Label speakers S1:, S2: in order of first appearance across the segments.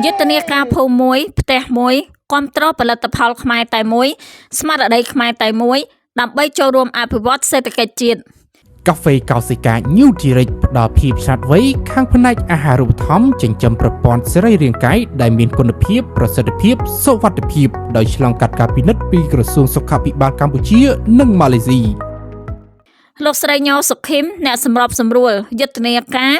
S1: យុទ្ធនាការភូមិមួយផ្ទះមួយគាំទ្រផលិតផលខ្មែរតែមួយស្មារតីខ្មែរតែមួយដើម្បីចូលរួមអភិវឌ្ឍសេដ្ឋកិច្ចជាតិ
S2: កាហ្វេកោសិកា Nutri-Rich ផ្ដល់ភាពឆ្លាតវៃខាងផ្នែកអាហារូបត្ថម្ភចិញ្ចឹមប្រព័ន្ធសរីរាង្គកាយដែលមានគុណភាពប្រសិទ្ធភាពសុវត្ថិភាពដោយឆ្លងកាត់ការពិនិត្យពីក្រសួងសុខាភិបាលកម្ពុជានិងម៉ាឡេស៊ី
S1: លោកស្រីញ៉ូសុខីមអ្នកសម្របសម្រួលយុទ្ធនាការ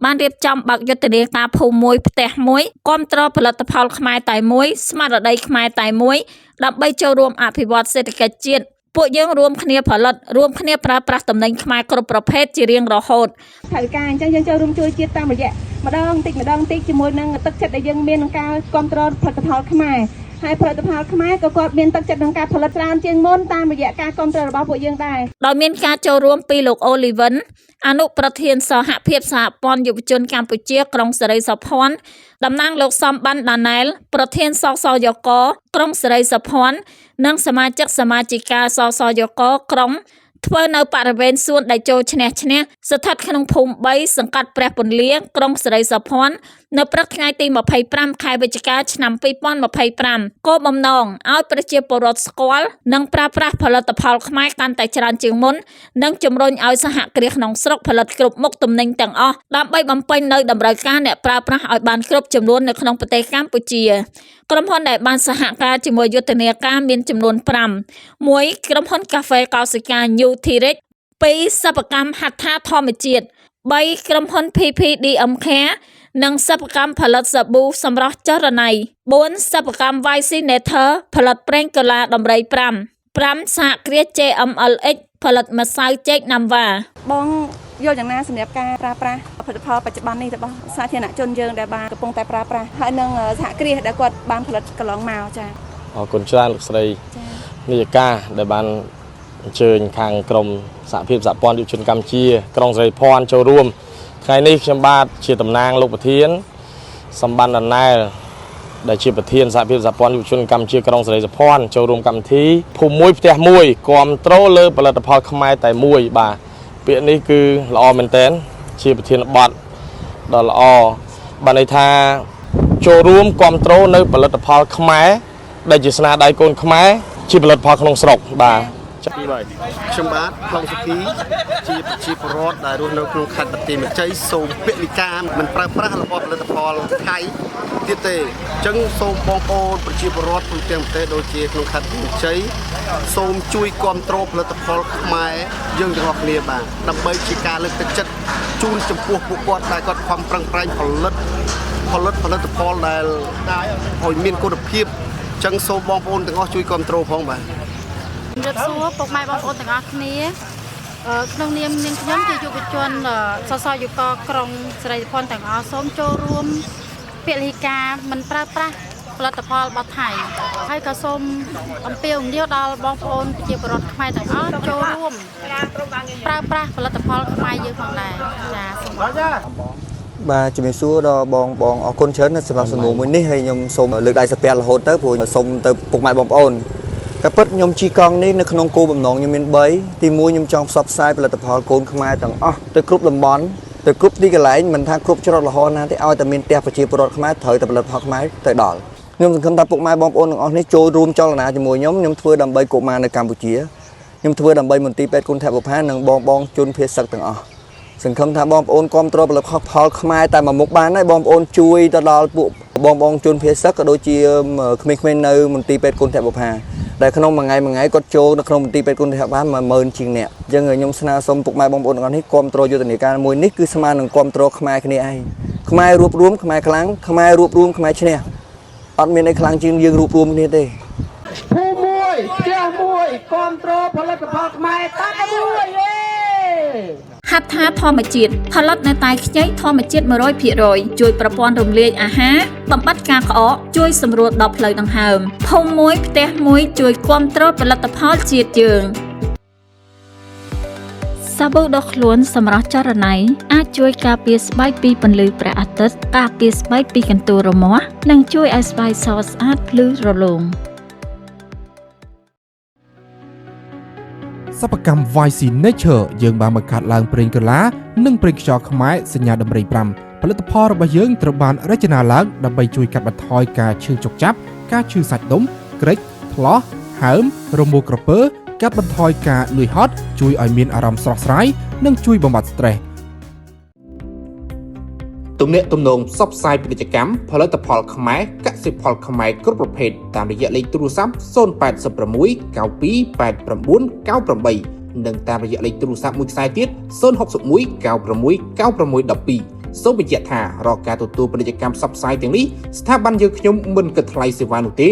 S1: បានរៀបចំបើកយុទ្ធនាការភូមិមួយផ្ទះមួយគាំទ្រផលិតផលខ្មែរតែមួយស្មារតីខ្មែរតែមួយដើម្បីចូលរួមអភិវឌ្ឍសេដ្ឋកិច្ចជាតិពួកយើងរួមគ្នាផលិតរួមគ្នាប្រើប្រាស់ទំនិញខ្មែរគ្រប់ប្រភេទជារៀងរហូត
S3: ថវិកាអញ្ចឹងយើងចូលរួមជួយជាតិតាមរយៈម្ដងតិចជាមួយនឹងទឹកចិត្តដែលយើងមានក្នុងការគ្រប់គ្រងផលិតផលខ្មែរហើយផលិតផលខ្មែរក៏គាត់មានទឹកចិត្តក្នុងការផលិតច្រើនជាងមុនតាមរយៈការគ្រប់គ្រងរបស់ពួកយើងដែរ
S1: ដោយមានការចូលរួមពីលោកអូលីវិនអនុប្រធានសហភាពសហព័ន្ធយុវជនកម្ពុជាក្រុងសេរីសុភ័ណ្ឌតំណាងលោកសំបានដាណែលប្រធានសសយកក្រុងសេរីសុភ័ណ្ឌនិងសមាជិកសមាជិកាសសយកក្រុងធ្វើនៅបរិវេណសួនដៃជោឈ្នះស្ថិតក្នុងភូមិ3សង្កាត់ព្រះពន្លាក្រុងសេរីសុភ័ណ្ឌនៅព្រឹកថ្ងៃទី25ខែវិច្ឆិកាឆ្នាំ2025គោលបំណងឲ្យប្រជាពលរដ្ឋស្គាល់និងប្រើប្រាស់ផលិតផលខ្មែរកាន់តែច្រើនជាងមុននិងជំរុញឲ្យសហគ្រាសក្នុងស្រុកផលិតគ្រប់មុខទំនិញទាំងអស់ដើម្បីបំពេញនៅតម្រូវការអ្នកប្រើប្រាស់ឲ្យបានគ្រប់ចំនួននៅក្នុងប្រទេសកម្ពុជាក្រុមហ៊ុនដែលបានសហការជាមួយយុទ្ធនាការមានចំនួន5 1ក្រុមហ៊ុនកាហ្វេកោសិកា Nutri-Rich 2សិប្បកម្មហត្ថាធម្មជាតិ3ក្រុមហ៊ុន PPDMK និងសិប្បកម្មផលិតសាប៊ូសម្រស់ចរណៃ4សិប្បកម្ម YC Nether ផលិតប្រេងកូឡាដំរី5សហគ្រាស JMLX ផលិតម្សៅចេកណាំវ៉ា
S3: បងយល់យ៉ាងណាសម្រាប់ការប្រើប្រាស់ផលិតផលបច្ចុប្បន្ននេះរបស់សាធារណជនយើងដែលបានកំពុងតែប្រើប្រាស់ហើយនឹងសហគ្រាសដែលគាត់បានផលិតកន្លងមកចា៎
S4: អរគុណច្រើនលោកស្រីនាយិកាដែលបានអញ្ជើញខាងក្រមសហភាពសហព័ន្ធយុវជនកម្ពុជាក្រុងសេរីភ័ណ្ឌចូលរួមថ្ងៃនេះខ្ញុំបាទជាតំណាងលោកប្រធានសម្បានដណែលដែលជាប្រធានសហភាពសហព័ន្ធយុវជនកម្ពុជាក្រុងសេរីភ័ណ្ឌចូលរួមកម្មវិធីភូមិមួយផ្ទះមួយគ្រប់គ្រងលើផលិតផលខ្មែរតែមួយបាទពាក្យនេះគឺល្អមែនទែនជាប្រធានបទដ៏ល្អបានន័យថាចូលរួមគ្រប់គ្រងនៅផលិតផលខ្មែរដែលជាស្នាដៃកូនខ្មែរជាផលិតផលក្នុងស្រុកបាទ
S5: ខ្ញុំបាទផ្លុងសុភីជាប្រជាពលរដ្ឋដែលរស់នៅក្នុងខេត្តបន្ទាយមានជ័យសូមពលិកាមិនប្រើប្រាស់របស់ផលិតផលថៃទៀតទេអញ្ចឹងសូមបងប្អូនប្រជាពលរដ្ឋទូទាំងប្រទេសដូចជាក្នុងខេត្តបន្ទាយមានជ័យសូមជួយគ្រប់គ្រងផលិតផលខ្មែរយើងទាំងអស់គ្នាបាទដើម្បីជាការលើកទឹកចិត្តជូនចំពោះពួកគាត់ដែលគាត់ខំប្រឹងប្រែងផលិតផលដែលឲ្យមានគុណភាពអញ្ចឹងសូមបងប្អូនទាំងអស់ជួយគ្រប់គ្រងផងបាទ
S6: ជំរាបសួរពុកម៉ែបងប្អូនទាំងអស់គ្នាក្នុងនាមនាងខ្ញុំជាយុវជនសសយុកក្រុងសេរីភ័ណ្ឌទាំងអស់សូមចូលរួមពលិកាមិនប្រើប្រាស់ផលិតផលរបស់ថៃហើយក៏សូមអំពាវនាវដល់បងប្អូនប្រជាពលរដ្ឋខ្មែរទាំងអស់ចូលរួមប្រើប្រាស់ផលិតផលខ្មែរយើងផងដែរចា៎សូម
S7: បាទជំរាបសួរដល់បងអរគុណច្រើនសម្រាប់សំណួរមួយនេះហើយខ្ញុំសូមលើកដៃសាពះរហូតទៅព្រោះសូមទៅពុកម៉ែបងប្អូនតែពិតខ្ញុំជីកង់នេះនៅក្នុងគោលបំណងខ្ញុំមាន3ទី1ខ្ញុំចង់ផ្សព្វផ្សាយផលិតផលកូនខ្មែរទាំងអស់ទៅគ្រប់តំបន់ទៅគ្រប់ទីកន្លែងមិនថាគ្រប់ច្រកល្ហណាទេឲ្យតែមានផ្ទះប្រជាពលរដ្ឋខ្មែរត្រូវតែផលិតផលខ្មែរទៅដល់ខ្ញុំសង្ឃឹមថាពុកម៉ែបងប្អូនទាំងអស់នេះចូលរួមចលនាជាមួយខ្ញុំធ្វើដើម្បីកុមារនៅកម្ពុជាខ្ញុំធ្វើដើម្បីមន្ទីរពេទ្យគុណធបុប្ផានិងបងជនភៀសសឹកទាំងអស់សង្ឃឹមថាបងប្អូនគ្រប់គ្រងផលិតផលខ្មែរតែមួយមុខបានហើយបងប្អូនជួយទៅដល់ពួកបងជនភៀសសឹកក៏ដូចជាក្មេងៗនៅមន្ទីរពេទ្យគុណធបុប្ផាដែលក្នុងមួយថ្ងៃគាត់ចូលនៅក្នុងមន្ទីរពេទ្យគុណធបុប្ផា10000ជាងនាក់អញ្ចឹងខ្ញុំស្នើសុំពុកម៉ែបងប្អូនទាំងអស់នេះគ្រប់គ្រងយុទ្ធនាការមួយនេះគឺស្មើនឹងគ្រប់គ្រងខ្មែរគ្នាឯងខ្មែររួបរวมខ្មែរខ្លាំងខ្មែររួបរวมខ្មែរឈ្នះអត់មានអីខ្លាំងជាងយើងរួបរวมគ្នាទេ
S8: ភូមិមួយផ្ទះមួយគ្រប់គ្រងផលិតផលខ្មែរតែមួយ
S1: ហត្ថាធម្មជាតិផលិតនៅតែខ្ញីធម្មជាតិ 100% ជួយប្រព័ន្ធរំលាយអាហារបំបត្តិការក្អកជួយសម្រួលដល់ផ្លូវដង្ហើមភូមិមួយផ្ទះមួយជួយគាំទ្រផលិតផលជាតិយើងសាប៊ូដុសខ្លួនសម្រាប់ចរណៃអាចជួយការពារស្បែកពីពន្លឺព្រះអាទិត្យការពារស្បែកពីកន្ទួលរមាស់និងជួយឲ្យស្បែកសស្អាតភ្លឺរលោង
S2: សិប្បកម្ម YC Nature យើងបានបង្កើតឡើងប្រេងកូឡានិងប្រេងខ្យល់ខ្មែរសញ្ញាដំរី5ផលិតផលរបស់យើងត្រូវបានរចនាឡើងដើម្បីជួយកាត់បន្ថយការឈឺចុកចាប់ការឈឺសាច់ដុំក្រិចថ្លោះហើមរមួលក្រពើកាត់បន្ថយការនឿយហត់ជួយឲ្យមានអារម្មណ៍ស្រស់ស្រាយនិងជួយបំបាត់ stress ទំនាក់ទំនងផ្សព្វផ្សាយពាណិជ្ជកម្មផលិតផលខ្មែរកសិផលខ្មែរគ្រប់ប្រភេទតាមរយៈលេខទូរស័ព្ទ086 92 89 98និងតាមរយៈលេខទូរស័ព្ទមួយខ្សែទៀត061 96 96 12សូមបញ្ជាក់ថារាល់ការទទួលពាណិជ្ជកម្មផ្សព្វផ្សាយទាំងនេះស្ថាប័នយើងខ្ញុំមិនគិតថ្លៃសេវានោះទេ